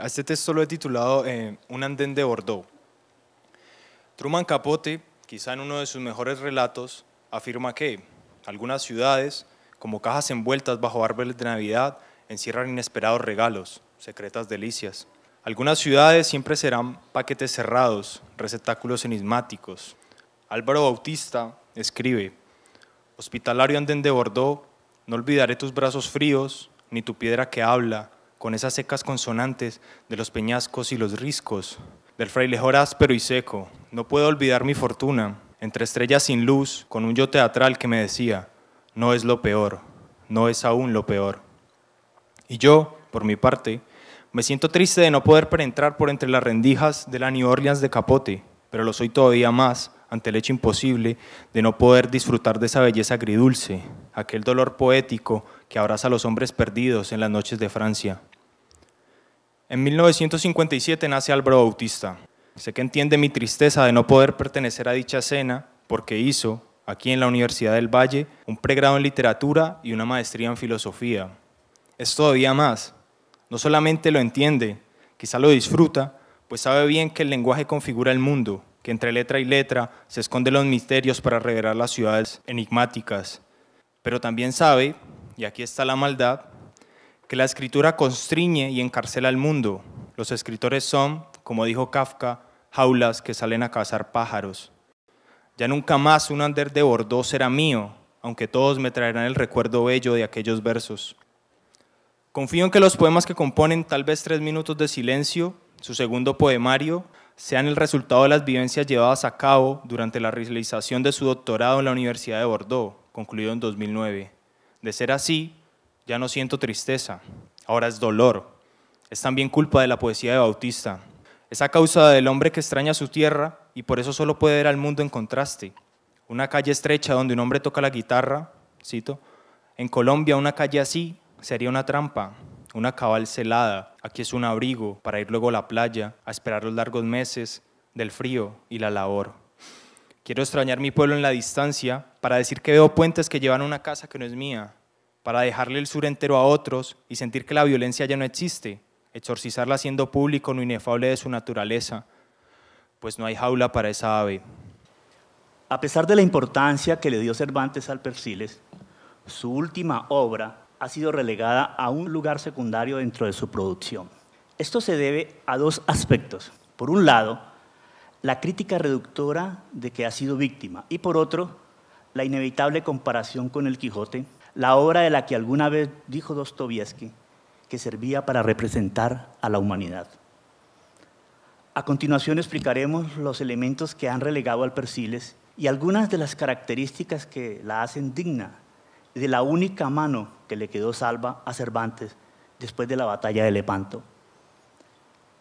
A este texto lo he titulado Un andén de Bordeaux. Truman Capote, quizá en uno de sus mejores relatos, afirma que algunas ciudades, como cajas envueltas bajo árboles de Navidad, encierran inesperados regalos, secretas delicias. Algunas ciudades siempre serán paquetes cerrados, receptáculos enigmáticos. Álvaro Bautista escribe: hospitalario andén de Bordeaux, no olvidaré tus brazos fríos, ni tu piedra que habla, con esas secas consonantes de los peñascos y los riscos, del frailejón áspero y seco. No puedo olvidar mi fortuna, entre estrellas sin luz, con un yo teatral que me decía: no es lo peor, no es aún lo peor. Y yo, por mi parte, me siento triste de no poder penetrar por entre las rendijas de la New Orleans de Capote, pero lo soy todavía más ante el hecho imposible de no poder disfrutar de esa belleza agridulce, aquel dolor poético que abraza a los hombres perdidos en las noches de Francia. En 1957 nace Álvaro Bautista. Sé que entiende mi tristeza de no poder pertenecer a dicha escena porque hizo, aquí en la Universidad del Valle, un pregrado en literatura y una maestría en filosofía. Es todavía más. No solamente lo entiende, quizá lo disfruta, pues sabe bien que el lenguaje configura el mundo, que entre letra y letra se esconden los misterios para revelar las ciudades enigmáticas. Pero también sabe, y aquí está la maldad, que la escritura constriñe y encarcela al mundo. Los escritores son, como dijo Kafka, jaulas que salen a cazar pájaros. Ya nunca más un andén de Bordeaux será mío, aunque todos me traerán el recuerdo bello de aquellos versos. Confío en que los poemas que componen tal vez 3 minutos de silencio, su segundo poemario, sean el resultado de las vivencias llevadas a cabo durante la realización de su doctorado en la Universidad de Bordeaux, concluido en 2009. De ser así, ya no siento tristeza, ahora es dolor. Es también culpa de la poesía de Bautista. Es a causa del hombre que extraña su tierra y por eso solo puede ver al mundo en contraste. Una calle estrecha donde un hombre toca la guitarra, cito, en Colombia una calle así sería una trampa, una cabal celada. Aquí es un abrigo para ir luego a la playa a esperar los largos meses del frío y la labor. Quiero extrañar mi pueblo en la distancia para decir que veo puentes que llevan a una casa que no es mía, para dejarle el sur entero a otros y sentir que la violencia ya no existe, exorcizarla haciendo público lo inefable de su naturaleza, pues no hay jaula para esa ave. A pesar de la importancia que le dio Cervantes al Persiles, su última obra ha sido relegada a un lugar secundario dentro de su producción. Esto se debe a 2 aspectos. Por un lado, la crítica reductora de que ha sido víctima, y por otro, la inevitable comparación con El Quijote, la obra de la que alguna vez dijo Dostoievski que servía para representar a la humanidad. A continuación explicaremos los elementos que han relegado al Persiles y algunas de las características que la hacen digna de la única mano que le quedó salva a Cervantes después de la batalla de Lepanto.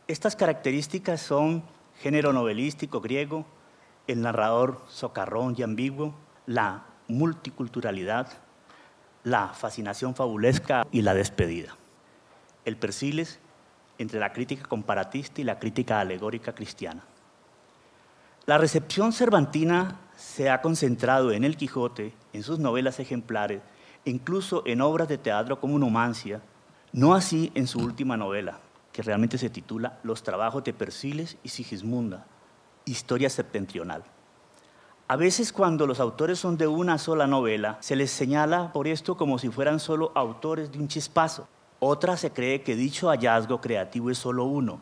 Estas características son género novelístico griego, el narrador socarrón y ambiguo, la multiculturalidad, la fascinación fabulesca y la despedida. El Persiles entre la crítica comparatista y la crítica alegórica cristiana. La recepción cervantina se ha concentrado en El Quijote, en sus novelas ejemplares, incluso en obras de teatro como Numancia, no así en su última novela, que realmente se titula Los trabajos de Persiles y Sigismunda, historia septentrional. A veces cuando los autores son de una sola novela, se les señala por esto como si fueran solo autores de un chispazo. Otra se cree que dicho hallazgo creativo es solo uno,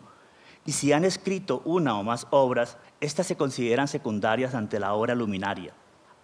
y si han escrito una o más obras, estas se consideran secundarias ante la obra luminaria.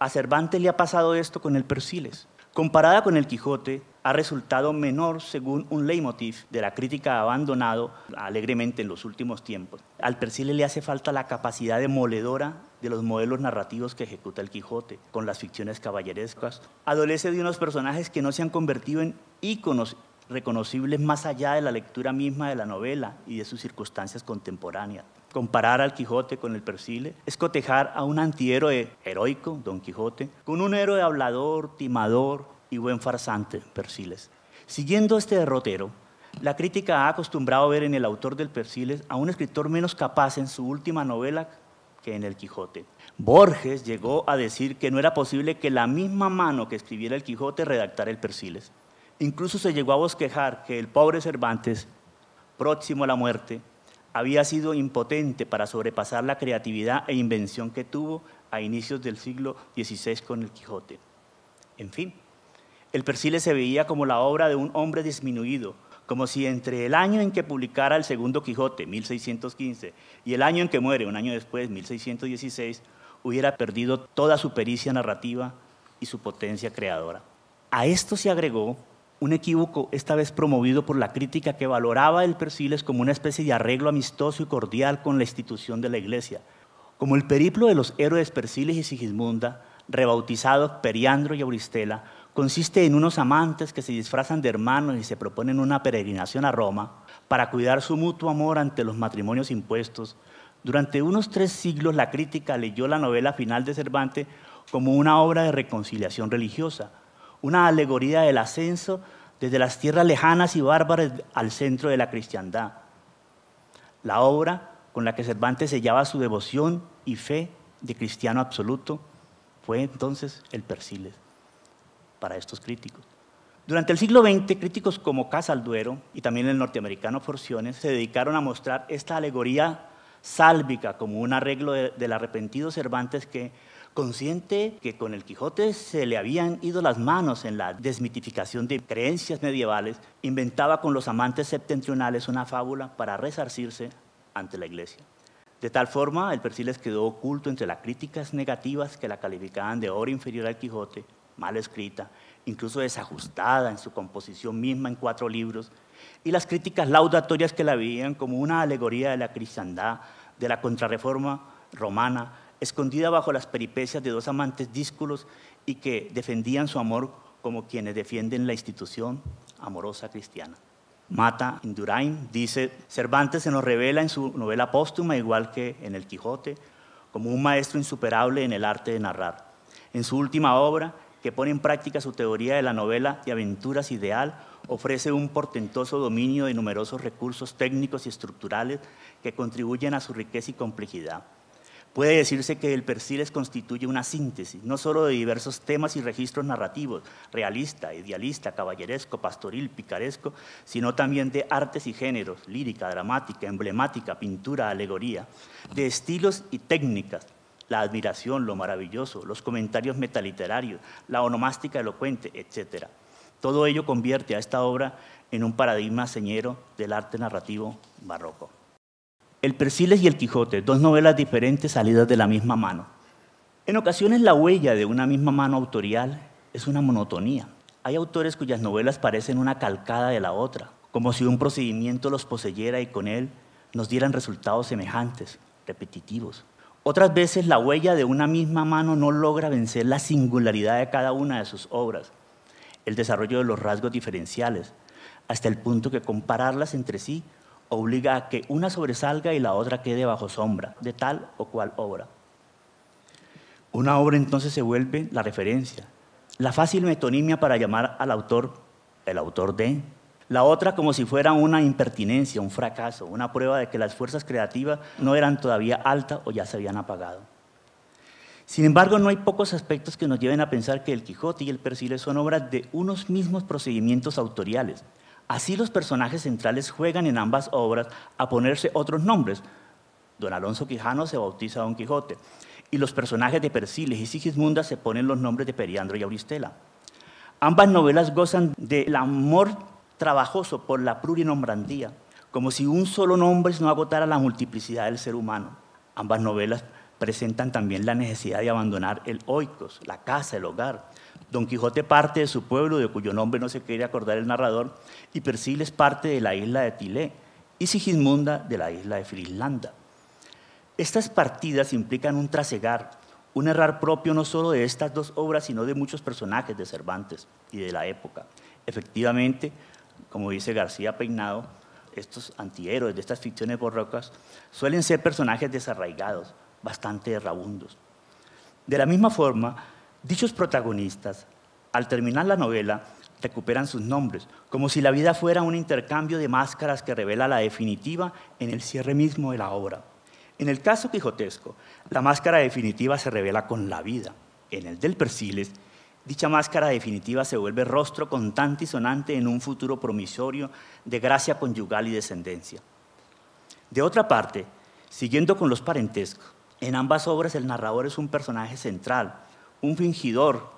A Cervantes le ha pasado esto con el Persiles. Comparada con El Quijote, ha resultado menor según un leitmotiv de la crítica abandonado alegremente en los últimos tiempos. Al Persiles le hace falta la capacidad demoledora de los modelos narrativos que ejecuta El Quijote, con las ficciones caballerescas. Adolece de unos personajes que no se han convertido en íconos reconocibles más allá de la lectura misma de la novela y de sus circunstancias contemporáneas. Comparar al Quijote con el Persiles es cotejar a un antihéroe heroico, Don Quijote, con un héroe hablador, timador y buen farsante, Persiles. Siguiendo este derrotero, la crítica ha acostumbrado a ver en el autor del Persiles a un escritor menos capaz en su última novela que en El Quijote. Borges llegó a decir que no era posible que la misma mano que escribiera El Quijote redactara el Persiles. Incluso se llegó a bosquejar que el pobre Cervantes próximo a la muerte, había sido impotente para sobrepasar la creatividad e invención que tuvo a inicios del siglo XVI con el Quijote. En fin, el Persíles se veía como la obra de un hombre disminuido, como si entre el año en que publicara el segundo Quijote, 1615, y el año en que muere, un año después, 1616, hubiera perdido toda su pericia narrativa y su potencia creadora. A esto se agregó un equívoco, esta vez promovido por la crítica, que valoraba el Persíles como una especie de arreglo amistoso y cordial con la institución de la Iglesia. Como el periplo de los héroes Persíles y Sigismunda, rebautizados Periandro y Auristela, consiste en unos amantes que se disfrazan de hermanos y se proponen una peregrinación a Roma para cuidar su mutuo amor ante los matrimonios impuestos. Durante unos 3 siglos la crítica leyó la novela final de Cervantes como una obra de reconciliación religiosa, una alegoría del ascenso desde las tierras lejanas y bárbaras al centro de la cristiandad. La obra con la que Cervantes sellaba su devoción y fe de cristiano absoluto fue entonces el Persíles para estos críticos. Durante el siglo XX, críticos como Casalduero y también el norteamericano Forciones se dedicaron a mostrar esta alegoría sálvica como un arreglo del arrepentido Cervantes que, consciente que con el Quijote se le habían ido las manos en la desmitificación de creencias medievales, inventaba con los amantes septentrionales una fábula para resarcirse ante la Iglesia. De tal forma, el Persíles quedó oculto entre las críticas negativas que la calificaban de obra inferior al Quijote, mal escrita, incluso desajustada en su composición misma en 4 libros, y las críticas laudatorias que la veían como una alegoría de la cristiandad, de la contrarreforma romana, escondida bajo las peripecias de 2 amantes díscolos y que defendían su amor como quienes defienden la institución amorosa cristiana. Mata Indurain dice: Cervantes se nos revela en su novela póstuma, igual que en el Quijote, como un maestro insuperable en el arte de narrar. En su última obra, que pone en práctica su teoría de la novela de aventuras ideal, ofrece un portentoso dominio de numerosos recursos técnicos y estructurales que contribuyen a su riqueza y complejidad. Puede decirse que el Persíles constituye una síntesis, no solo de diversos temas y registros narrativos, realista, idealista, caballeresco, pastoril, picaresco, sino también de artes y géneros, lírica, dramática, emblemática, pintura, alegoría, de estilos y técnicas, la admiración, lo maravilloso, los comentarios metaliterarios, la onomástica elocuente, etc. Todo ello convierte a esta obra en un paradigma señero del arte narrativo barroco. El Persíles y el Quijote, 2 novelas diferentes salidas de la misma mano. En ocasiones la huella de una misma mano autorial es una monotonía. Hay autores cuyas novelas parecen una calcada de la otra, como si un procedimiento los poseyera y con él nos dieran resultados semejantes, repetitivos. Otras veces la huella de una misma mano no logra vencer la singularidad de cada una de sus obras, el desarrollo de los rasgos diferenciales, hasta el punto que compararlas entre sí obliga a que una sobresalga y la otra quede bajo sombra de tal o cual obra. Una obra entonces se vuelve la referencia, la fácil metonimia para llamar al autor el autor de, la otra como si fuera una impertinencia, un fracaso, una prueba de que las fuerzas creativas no eran todavía altas o ya se habían apagado. Sin embargo, no hay pocos aspectos que nos lleven a pensar que el Quijote y el Persíles son obras de unos mismos procedimientos autoriales. Así los personajes centrales juegan en ambas obras a ponerse otros nombres. Don Alonso Quijano se bautiza Don Quijote y los personajes de Persíles y Sigismunda se ponen los nombres de Periandro y Auristela. Ambas novelas gozan del amor trabajoso por la plurinombrandía, como si un solo nombre no agotara la multiplicidad del ser humano. Ambas novelas presentan también la necesidad de abandonar el oikos, la casa, el hogar. Don Quijote parte de su pueblo, de cuyo nombre no se quiere acordar el narrador, y Persíles parte de la isla de Tilé, y Sigismunda de la isla de Frislanda. Estas partidas implican un trasegar, un errar propio no solo de estas 2 obras, sino de muchos personajes de Cervantes y de la época. Efectivamente, como dice García Peinado, estos antihéroes de estas ficciones barrocas suelen ser personajes desarraigados, bastante errabundos. De la misma forma, dichos protagonistas, al terminar la novela, recuperan sus nombres, como si la vida fuera un intercambio de máscaras que revela la definitiva en el cierre mismo de la obra. En el caso quijotesco, la máscara definitiva se revela con la vida. En el del Persíles, Dicha máscara definitiva se vuelve rostro contante y sonante en un futuro promisorio de gracia conyugal y descendencia. De otra parte, siguiendo con los parentescos, en ambas obras el narrador es un personaje central, un fingidor,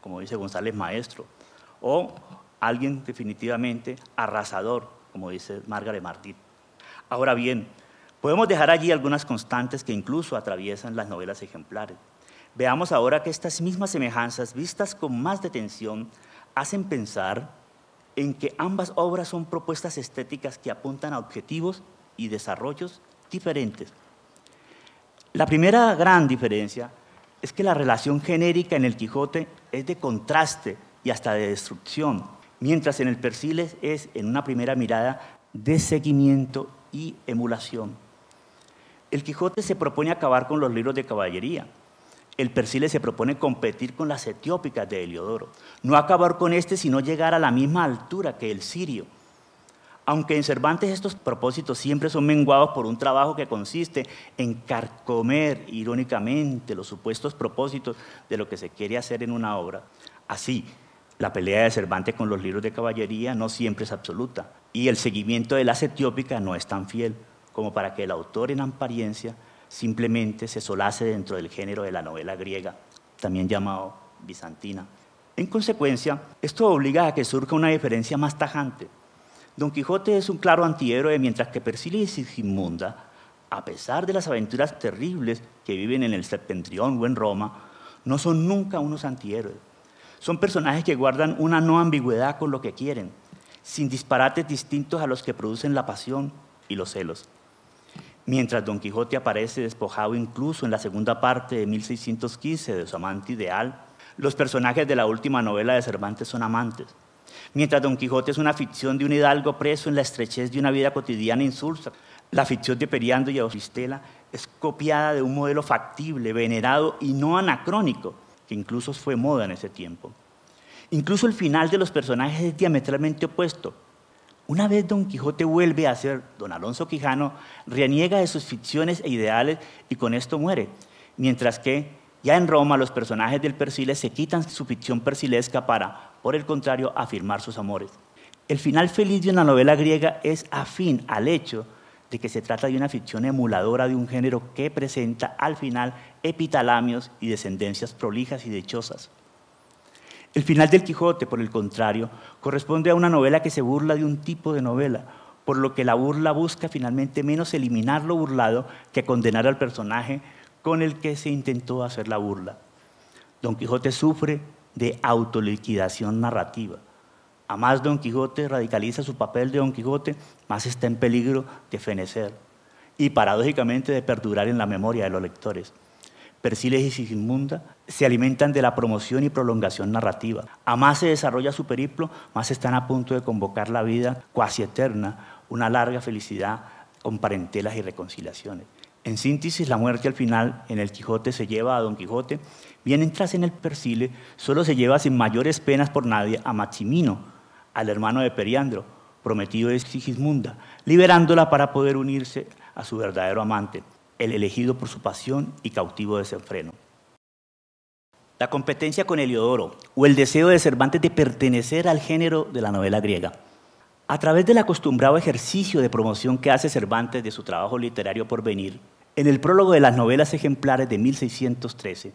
como dice González Maestro, o alguien definitivamente arrasador, como dice Margaret Martin. Ahora bien, podemos dejar allí algunas constantes que incluso atraviesan las novelas ejemplares. Veamos ahora que estas mismas semejanzas, vistas con más detención, hacen pensar en que ambas obras son propuestas estéticas que apuntan a objetivos y desarrollos diferentes. La primera gran diferencia es que la relación genérica en el Quijote es de contraste y hasta de destrucción, mientras en el Persiles es, en una primera mirada, de seguimiento y emulación. El Quijote se propone acabar con los libros de caballería. El Persiles se propone competir con las etiópicas de Heliodoro, no acabar con este, sino llegar a la misma altura que el sirio. Aunque en Cervantes estos propósitos siempre son menguados por un trabajo que consiste en carcomer irónicamente los supuestos propósitos de lo que se quiere hacer en una obra. Así, la pelea de Cervantes con los libros de caballería no siempre es absoluta, y el seguimiento de las etiópicas no es tan fiel como para que el autor en apariencia simplemente se solace dentro del género de la novela griega, también llamado bizantina. En consecuencia, esto obliga a que surja una diferencia más tajante. Don Quijote es un claro antihéroe, mientras que Persiles y Sigismunda, a pesar de las aventuras terribles que viven en el Septentrión o en Roma, no son nunca unos antihéroes. Son personajes que guardan una no ambigüedad con lo que quieren, sin disparates distintos a los que producen la pasión y los celos. Mientras Don Quijote aparece despojado incluso en la segunda parte de 1615 de su amante ideal, los personajes de la última novela de Cervantes son amantes. Mientras Don Quijote es una ficción de un hidalgo preso en la estrechez de una vida cotidiana insulsa, la ficción de Periandro y Auristela es copiada de un modelo factible, venerado y no anacrónico, que incluso fue moda en ese tiempo. Incluso el final de los personajes es diametralmente opuesto. Una vez Don Quijote vuelve a ser Don Alonso Quijano, reniega de sus ficciones e ideales y con esto muere, mientras que ya en Roma los personajes del Persiles se quitan su ficción persilesca para, por el contrario, afirmar sus amores. El final feliz de una novela griega es afín al hecho de que se trata de una ficción emuladora de un género que presenta al final epitalamios y descendencias prolijas y dichosas. El final del Quijote, por el contrario, corresponde a una novela que se burla de un tipo de novela, por lo que la burla busca finalmente menos eliminar lo burlado que condenar al personaje con el que se intentó hacer la burla. Don Quijote sufre de autoliquidación narrativa. A más Don Quijote radicaliza su papel de Don Quijote, más está en peligro de fenecer y paradójicamente de perdurar en la memoria de los lectores. Persiles y Sigismunda se alimentan de la promoción y prolongación narrativa. A más se desarrolla su periplo, más están a punto de convocar la vida cuasi eterna, una larga felicidad con parentelas y reconciliaciones. En síntesis, la muerte al final en el Quijote se lleva a Don Quijote, mientras en el Persiles solo se lleva sin mayores penas por nadie a Maximino, al hermano de Periandro, prometido de Sigismunda, liberándola para poder unirse a su verdadero amante, el elegido por su pasión y cautivo de desenfreno. La competencia con Heliodoro, o el deseo de Cervantes de pertenecer al género de la novela griega. A través del acostumbrado ejercicio de promoción que hace Cervantes de su trabajo literario por venir, en el prólogo de las novelas ejemplares de 1613,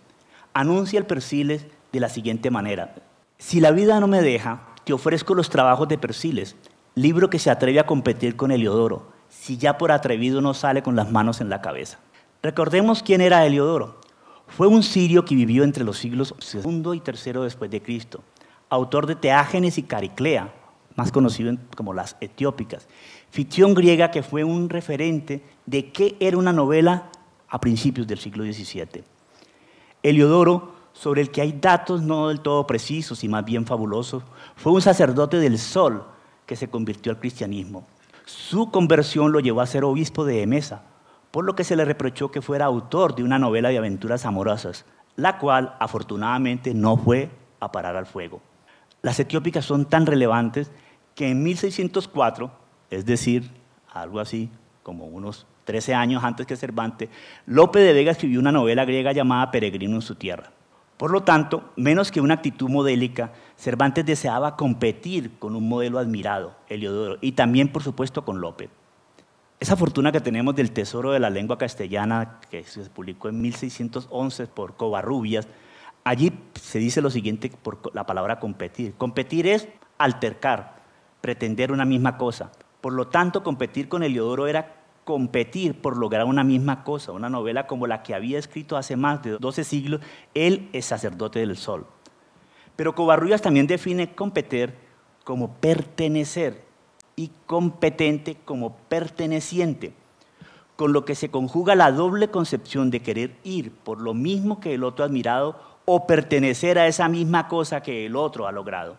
anuncia el Persiles de la siguiente manera: si la vida no me deja, te ofrezco los trabajos de Persiles, libro que se atreve a competir con Heliodoro, si ya por atrevido no sale con las manos en la cabeza. Recordemos quién era Heliodoro. Fue un sirio que vivió entre los siglos II y III después de Cristo, autor de Teágenes y Cariclea, más conocido como las Etiópicas, ficción griega que fue un referente de qué era una novela a principios del siglo XVII. Heliodoro, sobre el que hay datos no del todo precisos y más bien fabulosos, fue un sacerdote del sol que se convirtió al cristianismo. Su conversión lo llevó a ser obispo de Emesa, por lo que se le reprochó que fuera autor de una novela de aventuras amorosas, la cual afortunadamente no fue a parar al fuego. Las Etiópicas son tan relevantes que en 1604, es decir, algo así como unos 13 años antes que Cervantes, Lope de Vega escribió una novela griega llamada Peregrino en su tierra. Por lo tanto, menos que una actitud modélica, Cervantes deseaba competir con un modelo admirado, Heliodoro, y también, por supuesto, con Lope. Esa fortuna que tenemos del tesoro de la lengua castellana, que se publicó en 1611 por Covarrubias, allí se dice lo siguiente por la palabra competir. Competir es altercar, pretender una misma cosa. Por lo tanto, competir con Heliodoro era competir por lograr una misma cosa, una novela como la que había escrito hace más de 12 siglos, él es sacerdote del sol. Pero Covarrubias también define competir como pertenecer y competente como perteneciente, con lo que se conjuga la doble concepción de querer ir por lo mismo que el otro ha admirado o pertenecer a esa misma cosa que el otro ha logrado.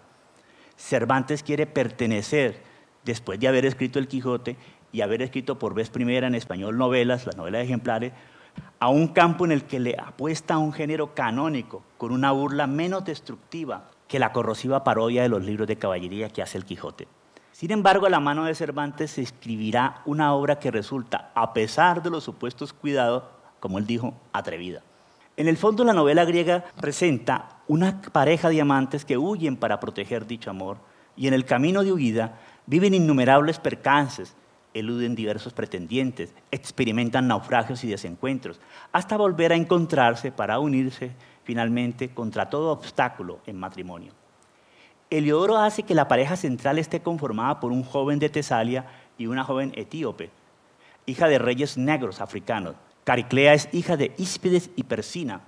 Cervantes quiere pertenecer, después de haber escrito El Quijote y haber escrito por vez primera en español novelas, las novelas ejemplares, a un campo en el que le apuesta a un género canónico, con una burla menos destructiva que la corrosiva parodia de los libros de caballería que hace El Quijote. Sin embargo, a la mano de Cervantes se escribirá una obra que resulta, a pesar de los supuestos cuidados, como él dijo, atrevida. En el fondo, la novela griega presenta una pareja de amantes que huyen para proteger dicho amor, y en el camino de huida viven innumerables percances, eluden diversos pretendientes, experimentan naufragios y desencuentros, hasta volver a encontrarse para unirse finalmente contra todo obstáculo en matrimonio. Heliodoro hace que la pareja central esté conformada por un joven de Tesalia y una joven etíope, hija de reyes negros africanos. Cariclea es hija de Híspides y Persina.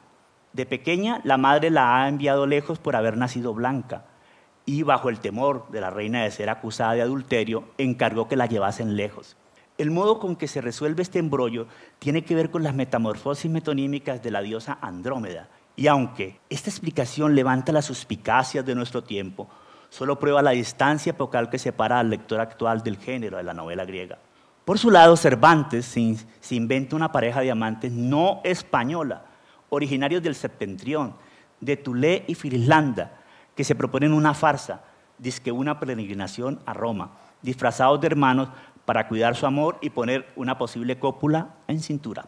De pequeña, la madre la ha enviado lejos por haber nacido blanca, y bajo el temor de la reina de ser acusada de adulterio, encargó que la llevasen lejos. El modo con que se resuelve este embrollo tiene que ver con las metamorfosis metonímicas de la diosa Andrómeda, y aunque esta explicación levanta las suspicacias de nuestro tiempo, solo prueba la distancia epocal que separa al lector actual del género de la novela griega. Por su lado, Cervantes se inventa una pareja de amantes no española, originarios del Septentrión, de Thule y Frislanda, que se proponen una farsa, dizque una peregrinación a Roma, disfrazados de hermanos para cuidar su amor y poner una posible cópula en cintura.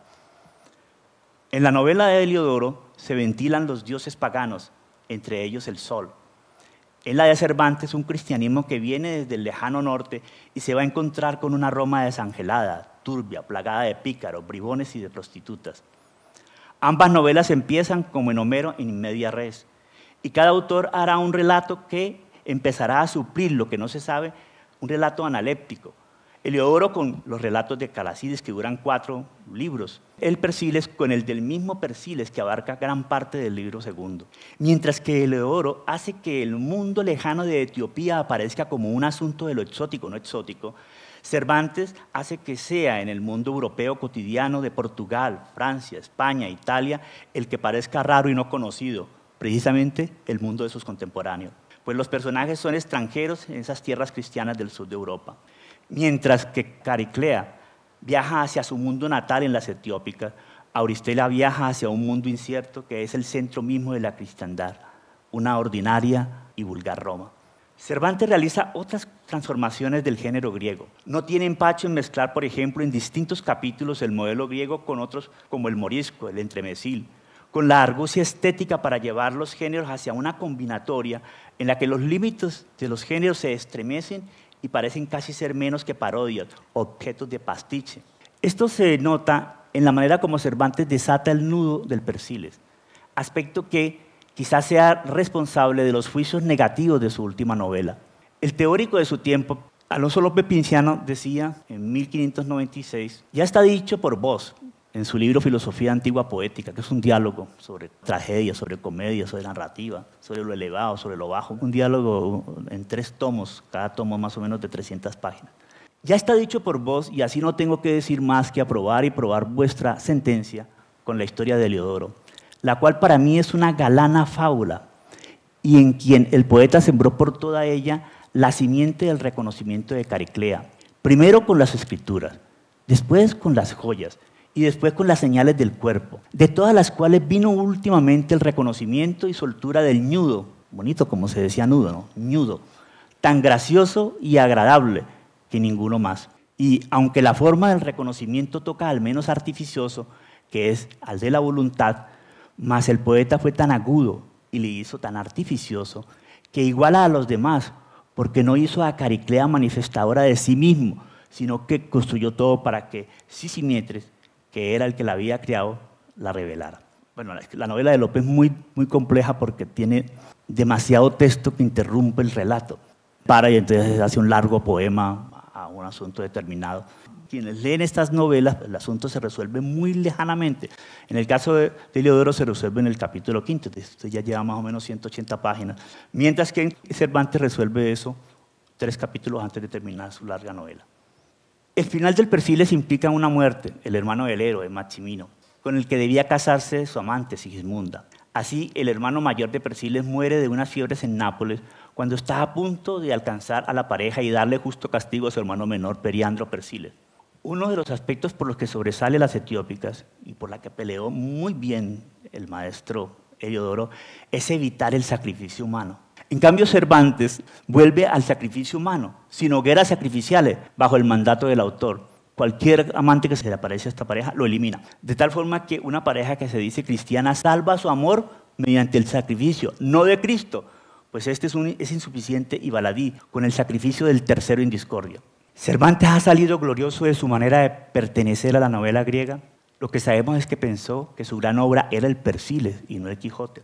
En la novela de Heliodoro se ventilan los dioses paganos, entre ellos el sol. En la de Cervantes, un cristianismo que viene desde el lejano norte y se va a encontrar con una Roma desangelada, turbia, plagada de pícaros, bribones y de prostitutas. Ambas novelas empiezan como en Homero in media res, y cada autor hará un relato que empezará a suplir lo que no se sabe, un relato analéptico. Heliodoro con los relatos de Calasides, que duran 4 libros. El Persiles con el del mismo Persiles, que abarca gran parte del libro segundo. Mientras que Heliodoro hace que el mundo lejano de Etiopía aparezca como un asunto de lo exótico, no exótico, Cervantes hace que sea en el mundo europeo cotidiano de Portugal, Francia, España, Italia, el que parezca raro y no conocido, precisamente el mundo de sus contemporáneos. Pues los personajes son extranjeros en esas tierras cristianas del sur de Europa. Mientras que Cariclea viaja hacia su mundo natal en las Etiópicas, Auristela viaja hacia un mundo incierto que es el centro mismo de la cristiandad, una ordinaria y vulgar Roma. Cervantes realiza otras transformaciones del género griego. No tiene empacho en mezclar, por ejemplo, en distintos capítulos el modelo griego con otros como el morisco, el entremesil, con la argucia estética para llevar los géneros hacia una combinatoria en la que los límites de los géneros se estremecen y parecen casi ser menos que parodias, objetos de pastiche. Esto se nota en la manera como Cervantes desata el nudo del Persiles, aspecto que quizás sea responsable de los juicios negativos de su última novela. El teórico de su tiempo, Alonso López Pinciano, decía en 1596, ya está dicho por vos, en su libro Filosofía Antigua Poética, que es un diálogo sobre tragedia, sobre comedia, sobre narrativa, sobre lo elevado, sobre lo bajo, un diálogo en 3 tomos, cada tomo más o menos de 300 páginas. Ya está dicho por vos, y así no tengo que decir más que aprobar y probar vuestra sentencia con la historia de Heliodoro, la cual para mí es una galana fábula, y en quien el poeta sembró por toda ella la simiente del reconocimiento de Cariclea, primero con las escrituras, después con las joyas, y después con las señales del cuerpo, de todas las cuales vino últimamente el reconocimiento y soltura del ñudo, bonito como se decía nudo, ¿no? Ñudo, tan gracioso y agradable que ninguno más. Y aunque la forma del reconocimiento toca al menos artificioso, que es al de la voluntad, Mas el poeta fue tan agudo y le hizo tan artificioso que iguala a los demás, porque no hizo a Cariclea manifestadora de sí mismo, sino que construyó todo para que Sisimiétres, que era el que la había creado, la revelara. Bueno, la novela de Lope es muy compleja porque tiene demasiado texto que interrumpe el relato. Y entonces hace un largo poema a un asunto determinado. Quienes leen estas novelas, el asunto se resuelve muy lejanamente. En el caso de Heliodoro se resuelve en el capítulo 5, esto ya lleva más o menos 180 páginas, mientras que Cervantes resuelve eso 3 capítulos antes de terminar su larga novela. El final del Persiles implica una muerte, el hermano del héroe, Maximino, con el que debía casarse su amante, Sigismunda. Así, el hermano mayor de Persiles muere de unas fiebres en Nápoles cuando está a punto de alcanzar a la pareja y darle justo castigo a su hermano menor, Periandro Persiles. Uno de los aspectos por los que sobresale las Etiópicas y por la que peleó muy bien el maestro Heliodoro es evitar el sacrificio humano. En cambio, Cervantes vuelve al sacrificio humano, sin hogueras sacrificiales, bajo el mandato del autor. Cualquier amante que se le aparece a esta pareja lo elimina. De tal forma que una pareja que se dice cristiana salva su amor mediante el sacrificio, no de Cristo, pues este es insuficiente y baladí con el sacrificio del tercero en discordia. ¿Cervantes ha salido glorioso de su manera de pertenecer a la novela griega? Lo que sabemos es que pensó que su gran obra era el Persiles y no el Quijote,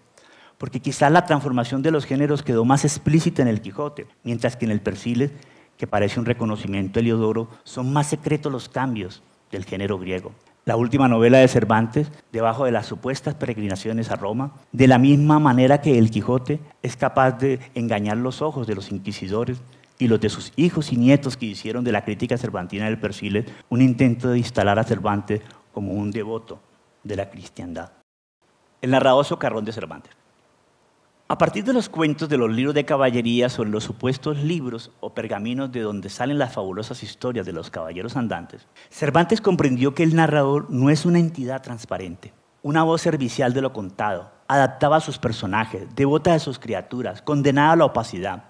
porque quizás la transformación de los géneros quedó más explícita en el Quijote, mientras que en el Persiles, que parece un reconocimiento a Heliodoro, son más secretos los cambios del género griego. La última novela de Cervantes, debajo de las supuestas peregrinaciones a Roma, de la misma manera que el Quijote, es capaz de engañar los ojos de los inquisidores y los de sus hijos y nietos que hicieron de la crítica cervantina del Persiles un intento de instalar a Cervantes como un devoto de la cristiandad. El narrador socarrón de Cervantes. A partir de los cuentos de los libros de caballería sobre los supuestos libros o pergaminos de donde salen las fabulosas historias de los caballeros andantes, Cervantes comprendió que el narrador no es una entidad transparente, una voz servicial de lo contado, adaptada a sus personajes, devota de sus criaturas, condenada a la opacidad.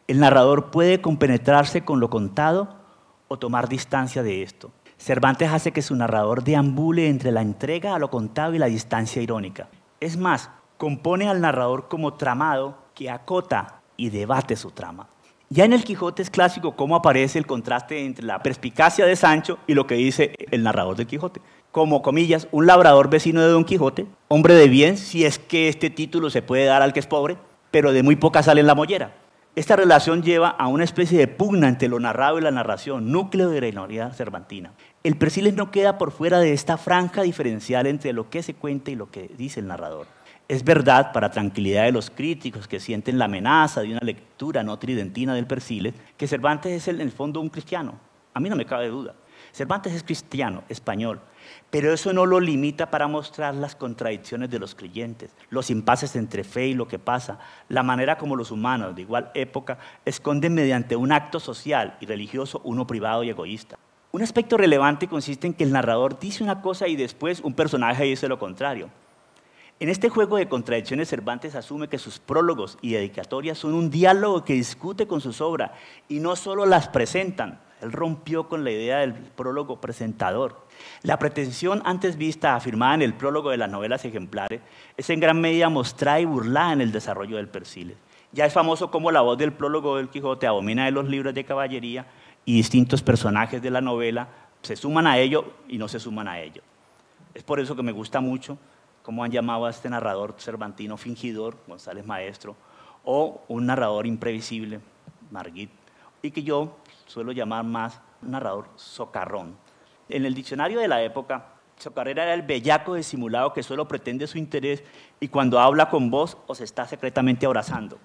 El narrador puede compenetrarse con lo contado o tomar distancia de esto. Cervantes hace que su narrador deambule entre la entrega a lo contado y la distancia irónica. Es más, compone al narrador como tramado que acota y debate su trama. Ya en el Quijote es clásico cómo aparece el contraste entre la perspicacia de Sancho y lo que dice el narrador del Quijote. Como, comillas, un labrador vecino de Don Quijote, hombre de bien, si es que este título se puede dar al que es pobre, pero de muy poca sal en la mollera. Esta relación lleva a una especie de pugna entre lo narrado y la narración, núcleo de la novela cervantina. El Persiles no queda por fuera de esta franja diferencial entre lo que se cuenta y lo que dice el narrador. Es verdad, para tranquilidad de los críticos que sienten la amenaza de una lectura no tridentina del Persiles, que Cervantes es en el fondo un cristiano. A mí no me cabe duda. Cervantes es cristiano, español, pero eso no lo limita para mostrar las contradicciones de los creyentes, los impases entre fe y lo que pasa, la manera como los humanos de igual época esconden mediante un acto social y religioso uno privado y egoísta. Un aspecto relevante consiste en que el narrador dice una cosa y después un personaje dice lo contrario. En este juego de contradicciones, Cervantes asume que sus prólogos y dedicatorias son un diálogo que discute con sus obras y no solo las presentan. Él rompió con la idea del prólogo presentador. La pretensión antes vista, afirmada en el prólogo de las novelas ejemplares, es en gran medida mostrada y burlada en el desarrollo del Persiles. Ya es famoso cómo la voz del prólogo del Quijote abomina de los libros de caballería y distintos personajes de la novela se suman a ello y no se suman a ello. Es por eso que me gusta mucho cómo han llamado a este narrador cervantino fingidor, González Maestro, o un narrador imprevisible, Margit, y que yo suelo llamar más narrador socarrón. En el diccionario de la época, socarrera era el bellaco disimulado que solo pretende su interés y cuando habla con voz o se está secretamente abrazando.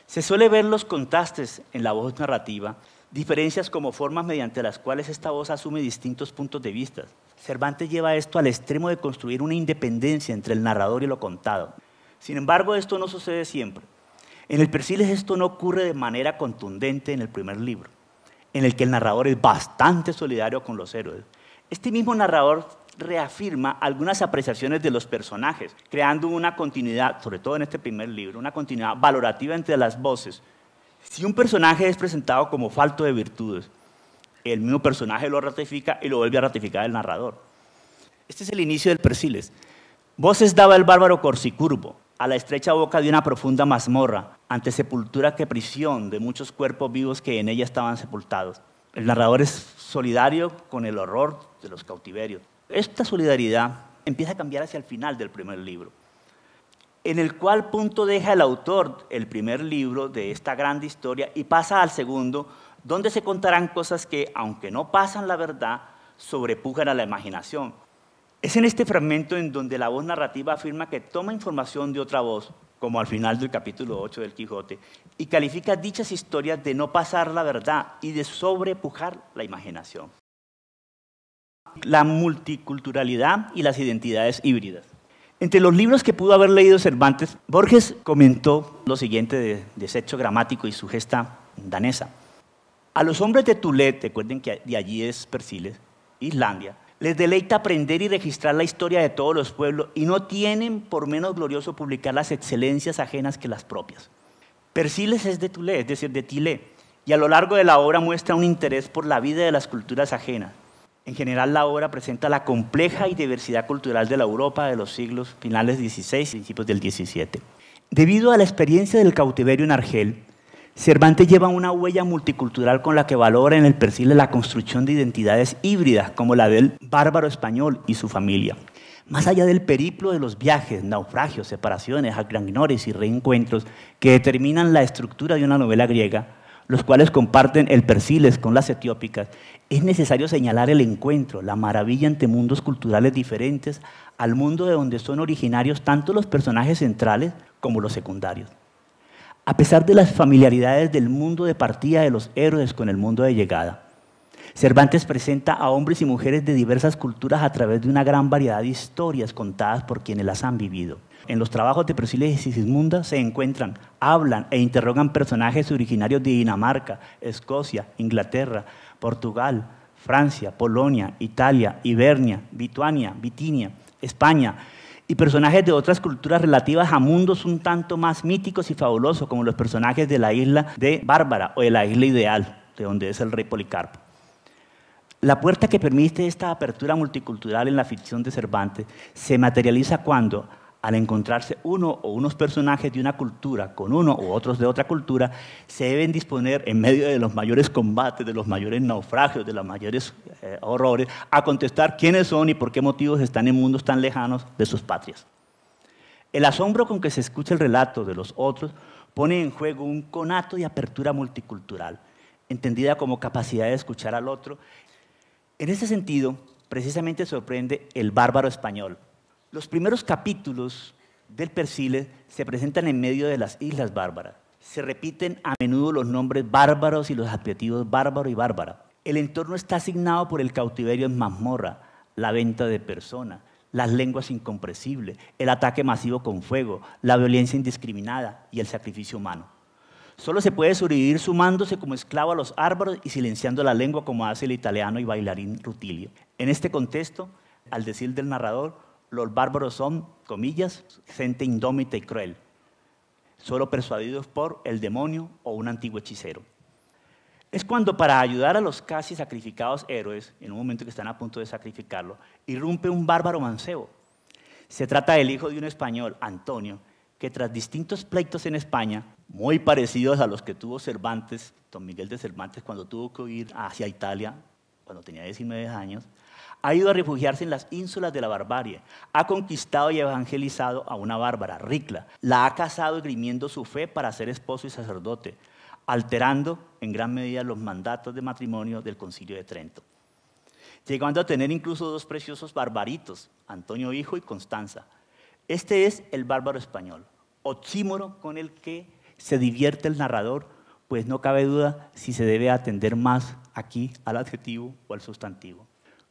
Se suele ver los contrastes en la voz narrativa, diferencias como formas mediante las cuales esta voz asume distintos puntos de vista. Cervantes lleva esto al extremo de construir una independencia entre el narrador y lo contado. Sin embargo, esto no sucede siempre. En el Persiles esto no ocurre de manera contundente en el primer libro, en el que el narrador es bastante solidario con los héroes. Este mismo narrador reafirma algunas apreciaciones de los personajes, creando una continuidad, sobre todo en este primer libro, una continuidad valorativa entre las voces. Si un personaje es presentado como falto de virtudes, el mismo personaje lo ratifica y lo vuelve a ratificar el narrador. Este es el inicio del Persiles. Voces daba el bárbaro Corsicurbo a la estrecha boca de una profunda mazmorra, ante sepultura que prisión de muchos cuerpos vivos que en ella estaban sepultados. El narrador es solidario con el horror de los cautiverios. Esta solidaridad empieza a cambiar hacia el final del primer libro. ¿En el cual punto deja el autor el primer libro de esta grande historia y pasa al segundo, donde se contarán cosas que, aunque no pasan la verdad, sobrepujan a la imaginación? Es en este fragmento en donde la voz narrativa afirma que toma información de otra voz, como al final del capítulo 8 del Quijote, y califica dichas historias de no pasar la verdad y de sobrepujar la imaginación. La multiculturalidad y las identidades híbridas. Entre los libros que pudo haber leído Cervantes, Borges comentó lo siguiente de desecho gramático y su gesta danesa. A los hombres de Thule, recuerden que de allí es Persiles, Islandia, les deleita aprender y registrar la historia de todos los pueblos y no tienen por menos glorioso publicar las excelencias ajenas que las propias. Persiles es de Thule, es decir, de Tile, y a lo largo de la obra muestra un interés por la vida de las culturas ajenas. En general, la obra presenta la compleja y diversidad cultural de la Europa de los siglos finales XVI y principios del XVII. Debido a la experiencia del cautiverio en Argel, Cervantes lleva una huella multicultural con la que valora en el Persiles la construcción de identidades híbridas, como la del bárbaro español y su familia. Más allá del periplo de los viajes, naufragios, separaciones, agrandores y reencuentros que determinan la estructura de una novela griega, los cuales comparten el Persiles con las etiópicas, es necesario señalar el encuentro, la maravilla ante mundos culturales diferentes al mundo de donde son originarios tanto los personajes centrales como los secundarios. A pesar de las familiaridades del mundo de partida de los héroes con el mundo de llegada, Cervantes presenta a hombres y mujeres de diversas culturas a través de una gran variedad de historias contadas por quienes las han vivido. En los trabajos de Persiles y Sigismunda se encuentran, hablan e interrogan personajes originarios de Dinamarca, Escocia, Inglaterra, Portugal, Francia, Polonia, Italia, Ibernia, Bituania, Bitinia, España, y personajes de otras culturas relativas a mundos un tanto más míticos y fabulosos, como los personajes de la isla de Bárbara o de la isla Ideal, de donde es el rey Policarpo. La puerta que permite esta apertura multicultural en la ficción de Cervantes se materializa cuando, al encontrarse uno o unos personajes de una cultura con uno u otros de otra cultura, se deben disponer en medio de los mayores combates, de los mayores naufragios, de los mayores horrores, a contestar quiénes son y por qué motivos están en mundos tan lejanos de sus patrias. El asombro con que se escucha el relato de los otros pone en juego un conato de apertura multicultural, entendida como capacidad de escuchar al otro. En ese sentido, precisamente sorprende el bárbaro español. Los primeros capítulos del Persiles se presentan en medio de las islas bárbaras. Se repiten a menudo los nombres bárbaros y los adjetivos bárbaro y bárbara. El entorno está asignado por el cautiverio en mazmorra, la venta de personas, las lenguas incomprensibles, el ataque masivo con fuego, la violencia indiscriminada y el sacrificio humano. Solo se puede sobrevivir sumándose como esclavo a los bárbaros y silenciando la lengua como hace el italiano y bailarín Rutilio. En este contexto, al decir del narrador, los bárbaros son, comillas, gente indómita y cruel, solo persuadidos por el demonio o un antiguo hechicero. Es cuando, para ayudar a los casi sacrificados héroes, en un momento que están a punto de sacrificarlo, irrumpe un bárbaro mancebo. Se trata del hijo de un español, Antonio, que tras distintos pleitos en España, muy parecidos a los que tuvo Cervantes, don Miguel de Cervantes, cuando tuvo que ir hacia Italia, cuando tenía 19 años, ha ido a refugiarse en las ínsulas de la barbarie, ha conquistado y evangelizado a una bárbara, Ricla, la ha casado esgrimiendo su fe para ser esposo y sacerdote, alterando en gran medida los mandatos de matrimonio del Concilio de Trento, llegando a tener incluso dos preciosos barbaritos, Antonio hijo y Constanza. Este es el bárbaro español, oxímoro con el que se divierte el narrador, pues no cabe duda si se debe atender más aquí al adjetivo o al sustantivo.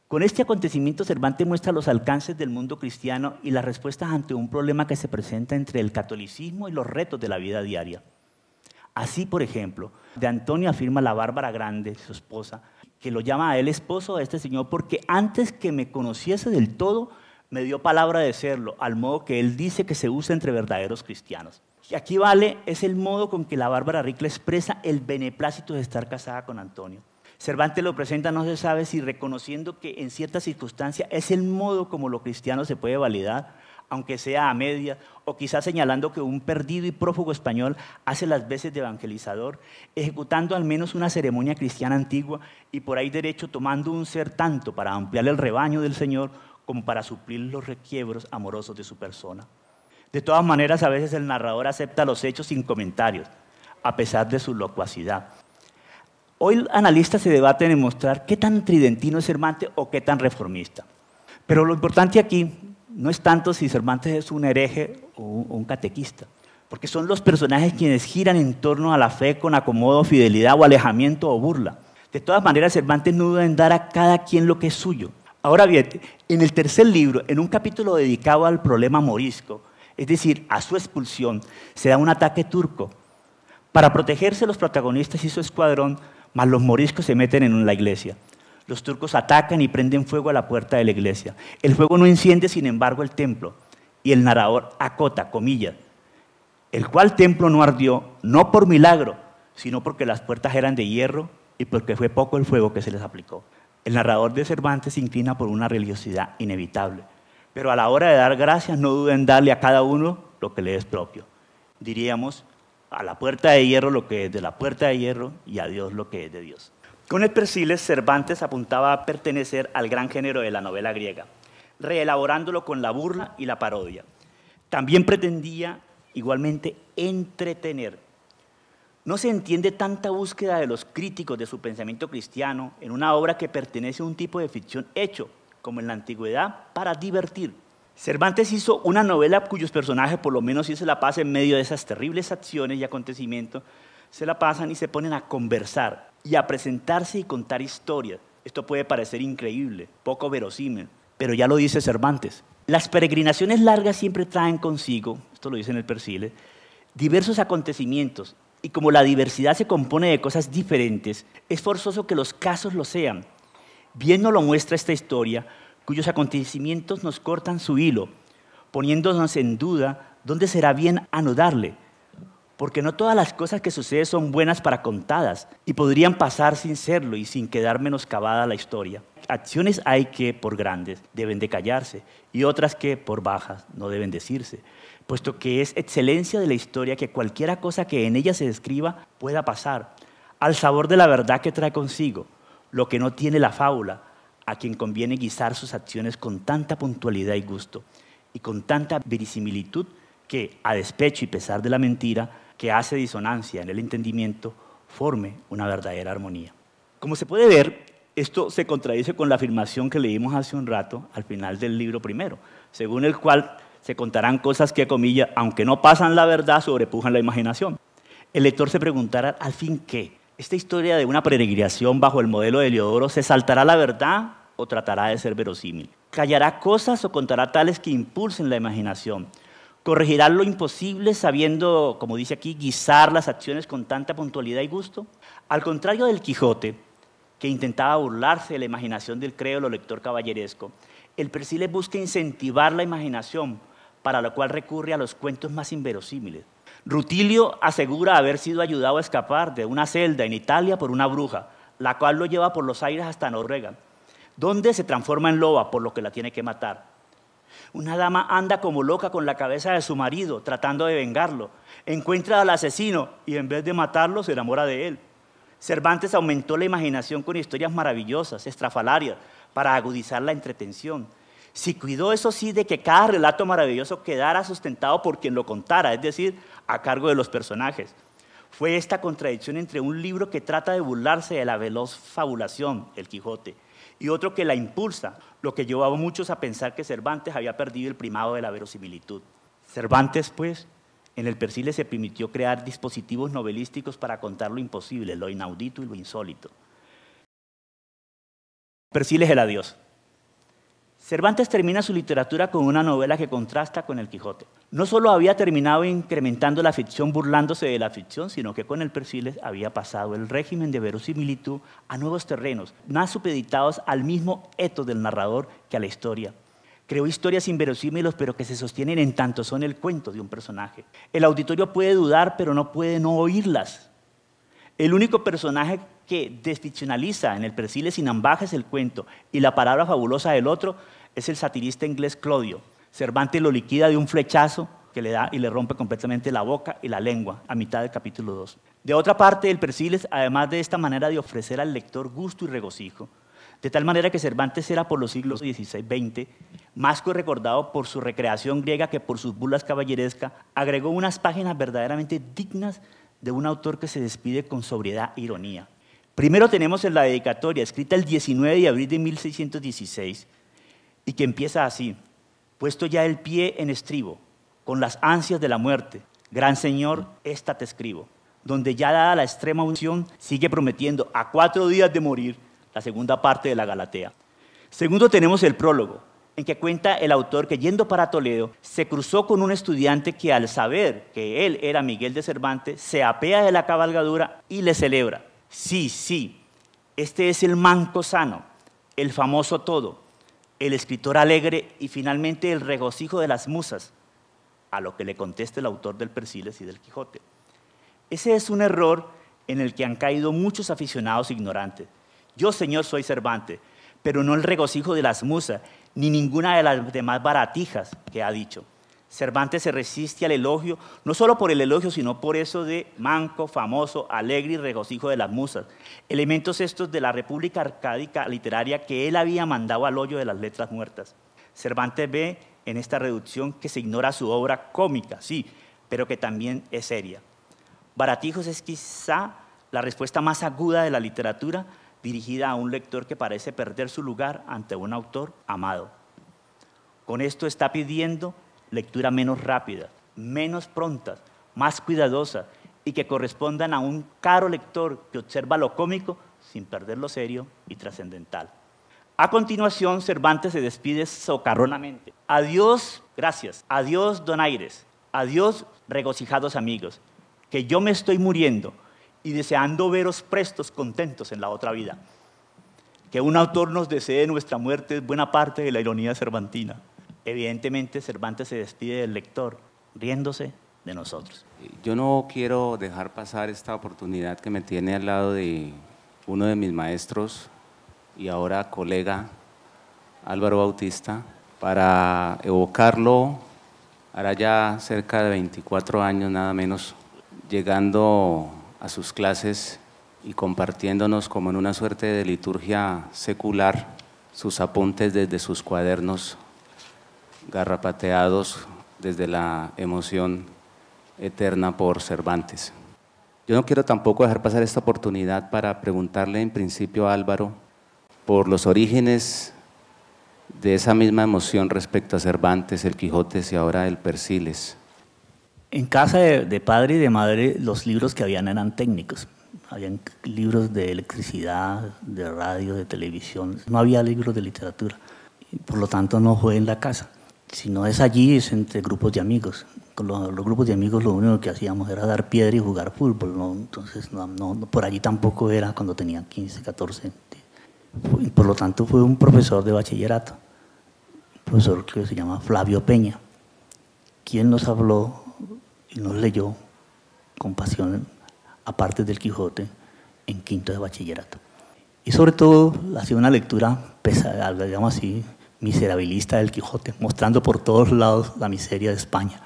Con este acontecimiento, Cervantes muestra los alcances del mundo cristiano y las respuestas ante un problema que se presenta entre el catolicismo y los retos de la vida diaria. Así, por ejemplo, de Antonio afirma la Bárbara Grande, su esposa, que lo llama a él esposo de este señor porque antes que me conociese del todo, me dio palabra de serlo, al modo que él dice que se usa entre verdaderos cristianos. Y aquí vale, es el modo con que la Bárbara Ricla expresa el beneplácito de estar casada con Antonio. Cervantes lo presenta, no se sabe si reconociendo que en ciertas circunstancias es el modo como lo cristiano se puede validar, aunque sea a media, o quizás señalando que un perdido y prófugo español hace las veces de evangelizador, ejecutando al menos una ceremonia cristiana antigua y por ahí derecho tomando un ser tanto para ampliar el rebaño del Señor como para suplir los requiebros amorosos de su persona. De todas maneras, a veces el narrador acepta los hechos sin comentarios, a pesar de su locuacidad. Hoy analistas se debaten en mostrar qué tan tridentino es Cervantes o qué tan reformista. Pero lo importante aquí no es tanto si Cervantes es un hereje o un catequista, porque son los personajes quienes giran en torno a la fe con acomodo, fidelidad o alejamiento o burla. De todas maneras, Cervantes no duda en dar a cada quien lo que es suyo. Ahora bien, en el tercer libro, en un capítulo dedicado al problema morisco, es decir, a su expulsión, se da un ataque turco. Para protegerse los protagonistas y su escuadrón, mas los moriscos se meten en la iglesia. Los turcos atacan y prenden fuego a la puerta de la iglesia. El fuego no enciende, sin embargo, el templo. Y el narrador acota, comillas, el cual templo no ardió, no por milagro, sino porque las puertas eran de hierro y porque fue poco el fuego que se les aplicó. El narrador de Cervantes se inclina por una religiosidad inevitable, pero a la hora de dar gracias no duda en darle a cada uno lo que le es propio. Diríamos, a la puerta de hierro lo que es de la puerta de hierro y a Dios lo que es de Dios. Con el Persiles, Cervantes apuntaba a pertenecer al gran género de la novela griega, reelaborándolo con la burla y la parodia. También pretendía, igualmente, entretener. No se entiende tanta búsqueda de los críticos de su pensamiento cristiano en una obra que pertenece a un tipo de ficción hecho, como en la antigüedad, para divertir. Cervantes hizo una novela cuyos personajes, por lo menos si se la pasa en medio de esas terribles acciones y acontecimientos, se la pasan y se ponen a conversar y a presentarse y contar historias. Esto puede parecer increíble, poco verosímil, pero ya lo dice Cervantes. Las peregrinaciones largas siempre traen consigo, esto lo dice en el Persiles, diversos acontecimientos, y como la diversidad se compone de cosas diferentes, es forzoso que los casos lo sean. Bien nos lo muestra esta historia, cuyos acontecimientos nos cortan su hilo, poniéndonos en duda dónde será bien anudarle, porque no todas las cosas que suceden son buenas para contadas y podrían pasar sin serlo y sin quedar menoscabada la historia. Acciones hay que, por grandes, deben de callarse y otras que, por bajas, no deben decirse, puesto que es excelencia de la historia que cualquiera cosa que en ella se describa pueda pasar, al sabor de la verdad que trae consigo, lo que no tiene la fábula, a quien conviene guisar sus acciones con tanta puntualidad y gusto, y con tanta verisimilitud que, a despecho y pesar de la mentira, que hace disonancia en el entendimiento, forme una verdadera armonía. Como se puede ver, esto se contradice con la afirmación que leímos hace un rato al final del libro primero, según el cual se contarán cosas que, comillas, aunque no pasan la verdad, sobrepujan la imaginación. El lector se preguntará al fin qué. ¿Esta historia de una peregrinación bajo el modelo de Heliodoro se saltará la verdad o tratará de ser verosímil? ¿Callará cosas o contará tales que impulsen la imaginación? ¿Corregirá lo imposible sabiendo, como dice aquí, guisar las acciones con tanta puntualidad y gusto? Al contrario del Quijote, que intentaba burlarse de la imaginación del crédulo lector caballeresco, el Persiles busca incentivar la imaginación, para lo cual recurre a los cuentos más inverosímiles. Rutilio asegura haber sido ayudado a escapar de una celda en Italia por una bruja, la cual lo lleva por los aires hasta Noruega, donde se transforma en loba, por lo que la tiene que matar. Una dama anda como loca con la cabeza de su marido, tratando de vengarlo. Encuentra al asesino y en vez de matarlo, se enamora de él. Cervantes aumentó la imaginación con historias maravillosas, estrafalarias, para agudizar la entretención. Se cuidó, eso sí, de que cada relato maravilloso quedara sustentado por quien lo contara, es decir, a cargo de los personajes. Fue esta contradicción entre un libro que trata de burlarse de la veloz fabulación, el Quijote, y otro que la impulsa, lo que llevaba a muchos a pensar que Cervantes había perdido el primado de la verosimilitud. Cervantes, pues, en el Persiles se permitió crear dispositivos novelísticos para contar lo imposible, lo inaudito y lo insólito. Persiles el adiós. Cervantes termina su literatura con una novela que contrasta con el Quijote. No solo había terminado incrementando la ficción burlándose de la ficción, sino que con el Persiles había pasado el régimen de verosimilitud a nuevos terrenos, más supeditados al mismo etos del narrador que a la historia. Creó historias inverosímiles, pero que se sostienen en tanto son el cuento de un personaje. El auditorio puede dudar, pero no puede no oírlas. El único personaje que desficcionaliza en el Persiles sin ambajes el cuento y la palabra fabulosa del otro es el satirista inglés Clodio. Cervantes lo liquida de un flechazo que le da y le rompe completamente la boca y la lengua a mitad del capítulo 2. De otra parte, el Persiles, además de esta manera de ofrecer al lector gusto y regocijo, de tal manera que Cervantes era por los siglos XVI-XX más que recordado por su recreación griega que por sus burlas caballerescas, agregó unas páginas verdaderamente dignas de un autor que se despide con sobriedad e ironía. Primero tenemos en la dedicatoria, escrita el 19 de abril de 1616, y que empieza así: puesto ya el pie en estribo, con las ansias de la muerte, gran señor, esta te escribo, donde ya dada la extrema unción, sigue prometiendo a 4 días de morir la segunda parte de la Galatea. Segundo tenemos el prólogo, en que cuenta el autor que yendo para Toledo, se cruzó con un estudiante que al saber que él era Miguel de Cervantes, se apea de la cabalgadura y le celebra. Sí, sí, este es el manco sano, el famoso todo, el escritor alegre y finalmente el regocijo de las musas, a lo que le contesta el autor del Persiles y del Quijote. Ese es un error en el que han caído muchos aficionados ignorantes. Yo, señor, soy Cervantes, pero no el regocijo de las musas, ni ninguna de las demás baratijas que ha dicho. Cervantes se resiste al elogio, no solo por el elogio, sino por eso de manco, famoso, alegre y regocijo de las musas. Elementos estos de la República Arcádica literaria que él había mandado al hoyo de las letras muertas. Cervantes ve en esta reducción que se ignora su obra cómica, sí, pero que también es seria. Baratijos es quizá la respuesta más aguda de la literatura dirigida a un lector que parece perder su lugar ante un autor amado. Con esto está pidiendo lectura menos rápida, menos pronta, más cuidadosa y que correspondan a un caro lector que observa lo cómico sin perder lo serio y trascendental. A continuación, Cervantes se despide socarronamente. Adiós, gracias. Adiós, donaires. Adiós, regocijados amigos. Que yo me estoy muriendo y deseando veros prestos, contentos en la otra vida. Que un autor nos desee nuestra muerte es buena parte de la ironía cervantina. Evidentemente, Cervantes se despide del lector, riéndose de nosotros. Yo no quiero dejar pasar esta oportunidad que me tiene al lado de uno de mis maestros y ahora colega, Álvaro Bautista, para evocarlo, hará ya cerca de 24 años nada menos, llegando a sus clases y compartiéndonos como en una suerte de liturgia secular sus apuntes desde sus cuadernos garrapateados desde la emoción eterna por Cervantes. Yo no quiero tampoco dejar pasar esta oportunidad para preguntarle en principio a Álvaro por los orígenes de esa misma emoción respecto a Cervantes, el Quijote y ahora el Persiles. En casa de padre y de madre los libros que habían eran técnicos. Habían libros de electricidad, de radio, de televisión. No había libros de literatura. Por lo tanto, no fue en la casa. Si no es allí, es entre grupos de amigos. Con los grupos de amigos lo único que hacíamos era dar piedra y jugar fútbol, ¿no? Entonces, por allí tampoco era cuando tenía 15, 14. Por lo tanto, fue un profesor de bachillerato, un profesor que se llama Flavio Peña, quien nos habló y nos leyó con pasión, aparte del Quijote, en quinto de bachillerato. Y sobre todo, hacía una lectura pesada, digamos así, miserabilista del Quijote, mostrando por todos lados la miseria de España.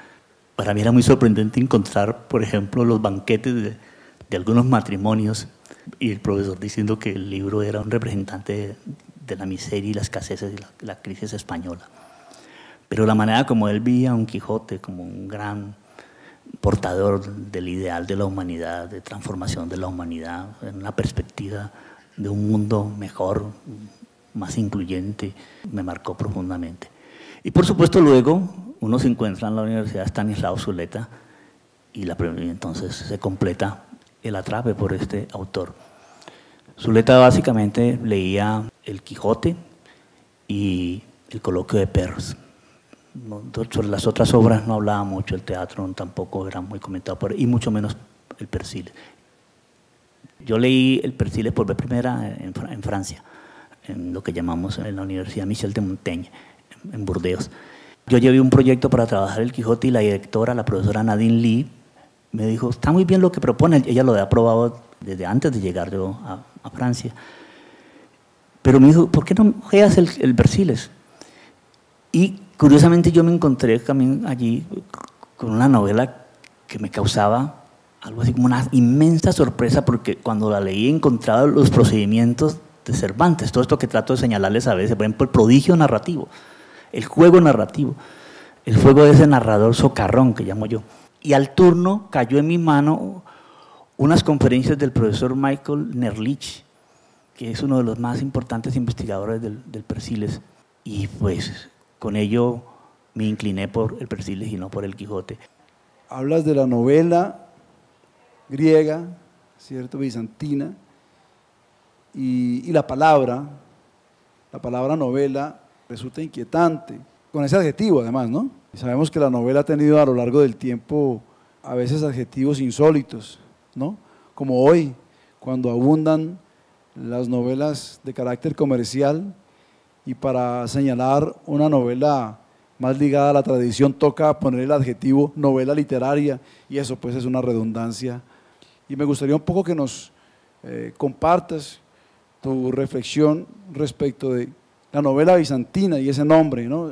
Para mí era muy sorprendente encontrar, por ejemplo, los banquetes de algunos matrimonios y el profesor diciendo que el libro era un representante de la miseria y la escasez de la crisis española. Pero la manera como él veía a un Quijote como un gran portador del ideal de la humanidad, de transformación de la humanidad, en una perspectiva de un mundo mejor, más incluyente, me marcó profundamente. Y por supuesto luego uno se encuentra en la Universidad Estanislao Zuleta y entonces se completa el atrape por este autor. Zuleta básicamente leía el Quijote y el Coloquio de Perros. Sobre las otras obras no hablaba mucho, el teatro tampoco era muy comentado, y mucho menos el Persiles. Yo leí el Persiles por vez primera en Francia, en lo que llamamos en la Universidad Michel de Montaigne, en Burdeos. Yo llevé un proyecto para trabajar el Quijote y la directora, la profesora Nadine Lee, me dijo, está muy bien lo que propone, ella lo había aprobado desde antes de llegar yo a Francia. Pero me dijo, ¿por qué no leas el Versiles? Y curiosamente yo me encontré también allí con una novela que me causaba algo así como una inmensa sorpresa, porque cuando la leí encontraba los procedimientos de Cervantes, todo esto que trato de señalarles a veces, por ejemplo, el prodigio narrativo, el juego narrativo, el juego de ese narrador socarrón que llamo yo. Y al turno cayó en mi mano unas conferencias del profesor Michael Nerlich, que es uno de los más importantes investigadores del Persiles, y pues con ello me incliné por el Persiles y no por el Quijote. Hablas de la novela griega, ¿cierto?, bizantina, y la palabra novela resulta inquietante, con ese adjetivo además, ¿no? Sabemos que la novela ha tenido a lo largo del tiempo a veces adjetivos insólitos, ¿no? Como hoy, cuando abundan las novelas de carácter comercial, y para señalar una novela más ligada a la tradición toca poner el adjetivo novela literaria, y eso pues es una redundancia. Y me gustaría un poco que nos compartas tu reflexión respecto de la novela bizantina y ese nombre, ¿no?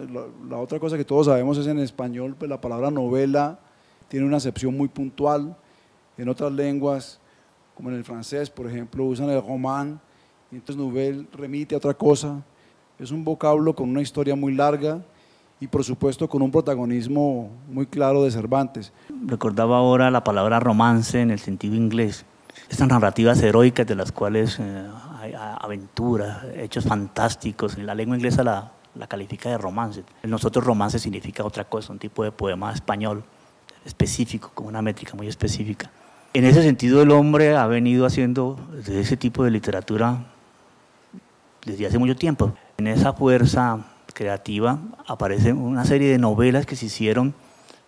La otra cosa que todos sabemos es en español, pues la palabra novela tiene una acepción muy puntual. En otras lenguas, como en el francés, por ejemplo, usan el roman, y entonces nouvelle remite a otra cosa. Es un vocablo con una historia muy larga y por supuesto con un protagonismo muy claro de Cervantes. Recordaba ahora la palabra romance en el sentido inglés. Estas narrativas heroicas de las cuales hay aventuras, hechos fantásticos. La lengua inglesa la califica de romance. En nosotros romance significa otra cosa, un tipo de poema español específico, con una métrica muy específica. En ese sentido el hombre ha venido haciendo de ese tipo de literatura desde hace mucho tiempo. En esa fuerza creativa aparecen una serie de novelas que se hicieron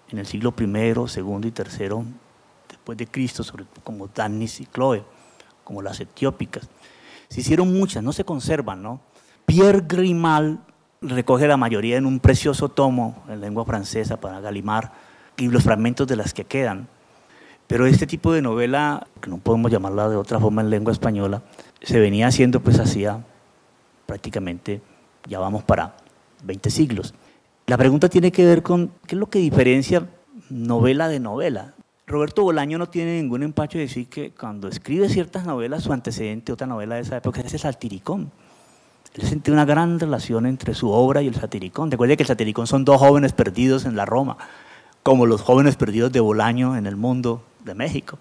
en el siglo I, II y III después de Cristo, como Danis y Chloe, como las etiópicas. Se hicieron muchas, no se conservan, ¿no? Pierre Grimal recoge la mayoría en un precioso tomo en lengua francesa para Gallimard y los fragmentos de las que quedan. Pero este tipo de novela, que no podemos llamarla de otra forma en lengua española, se venía haciendo pues hacía prácticamente, ya vamos para 20 siglos. La pregunta tiene que ver con qué es lo que diferencia novela de novela. Roberto Bolaño no tiene ningún empacho de decir que cuando escribe ciertas novelas, su antecedente, otra novela de esa época, es el Satiricón. Él sentía una gran relación entre su obra y el Satiricón. Recuerde que el Satiricón son dos jóvenes perdidos en la Roma, como los jóvenes perdidos de Bolaño en el mundo de México.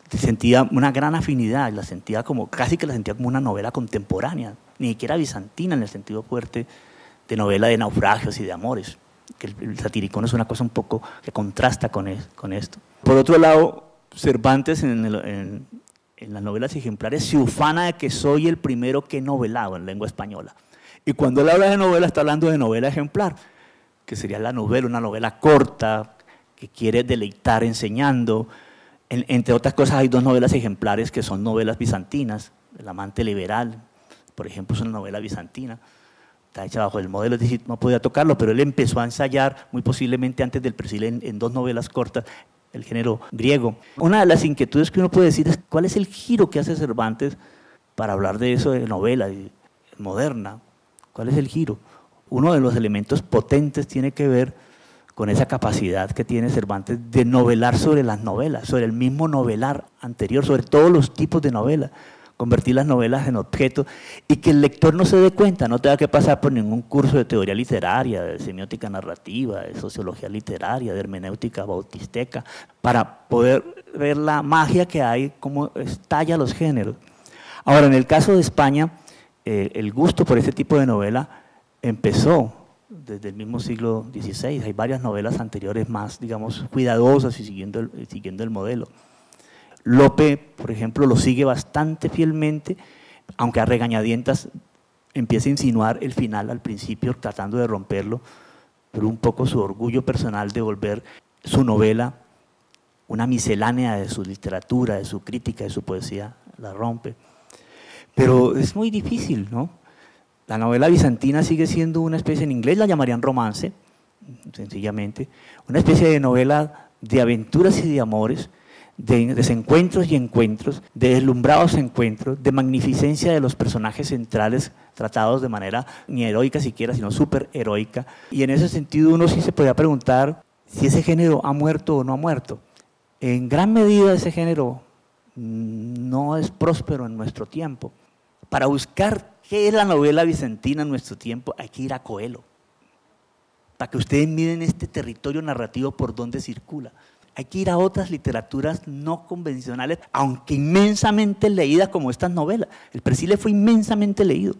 Sentía una gran afinidad, la sentía como, casi que la sentía como una novela contemporánea, ni siquiera bizantina en el sentido fuerte de novela de naufragios y de amores, que el Satiricón es una cosa un poco que contrasta con esto. Por otro lado, Cervantes en las novelas ejemplares se ufana de que soy el primero que he novelado en lengua española. Y cuando él habla de novela, está hablando de novela ejemplar, que sería la novela, una novela corta, que quiere deleitar enseñando. Entre otras cosas, hay dos novelas ejemplares que son novelas bizantinas. El amante liberal, por ejemplo, es una novela bizantina. Está hecha bajo el modelo, es decir, no podía tocarlo, pero él empezó a ensayar, muy posiblemente antes del Persiles, en dos novelas cortas, el género griego. Una de las inquietudes que uno puede decir es cuál es el giro que hace Cervantes para hablar de eso de novela moderna. ¿Cuál es el giro? Uno de los elementos potentes tiene que ver con esa capacidad que tiene Cervantes de novelar sobre las novelas, sobre el mismo novelar anterior, sobre todos los tipos de novelas, convertir las novelas en objetos y que el lector no se dé cuenta, no tenga que pasar por ningún curso de teoría literaria, de semiótica narrativa, de sociología literaria, de hermenéutica bautisteca, para poder ver la magia que hay, cómo estalla los géneros. Ahora, en el caso de España, el gusto por este tipo de novela empezó desde el mismo siglo XVI. Hay varias novelas anteriores más, digamos, cuidadosas y siguiendo el modelo. Lope, por ejemplo, lo sigue bastante fielmente, aunque a regañadientas empieza a insinuar el final al principio, tratando de romperlo, pero un poco su orgullo personal de volver su novela una miscelánea de su literatura, de su crítica, de su poesía, la rompe. Pero es muy difícil, ¿no? La novela bizantina sigue siendo una especie, en inglés la llamarían romance, sencillamente, una especie de novela de aventuras y de amores, de desencuentros y encuentros, de deslumbrados encuentros, de magnificencia de los personajes centrales tratados de manera ni heroica siquiera, sino súper heroica. Y en ese sentido uno sí se podría preguntar si ese género ha muerto o no ha muerto. En gran medida ese género no es próspero en nuestro tiempo. Para buscar qué es la novela bizantina en nuestro tiempo hay que ir a Coelho, para que ustedes miren este territorio narrativo por donde circula. Hay que ir a otras literaturas no convencionales, aunque inmensamente leídas como estas novelas. El Persíles fue inmensamente leído.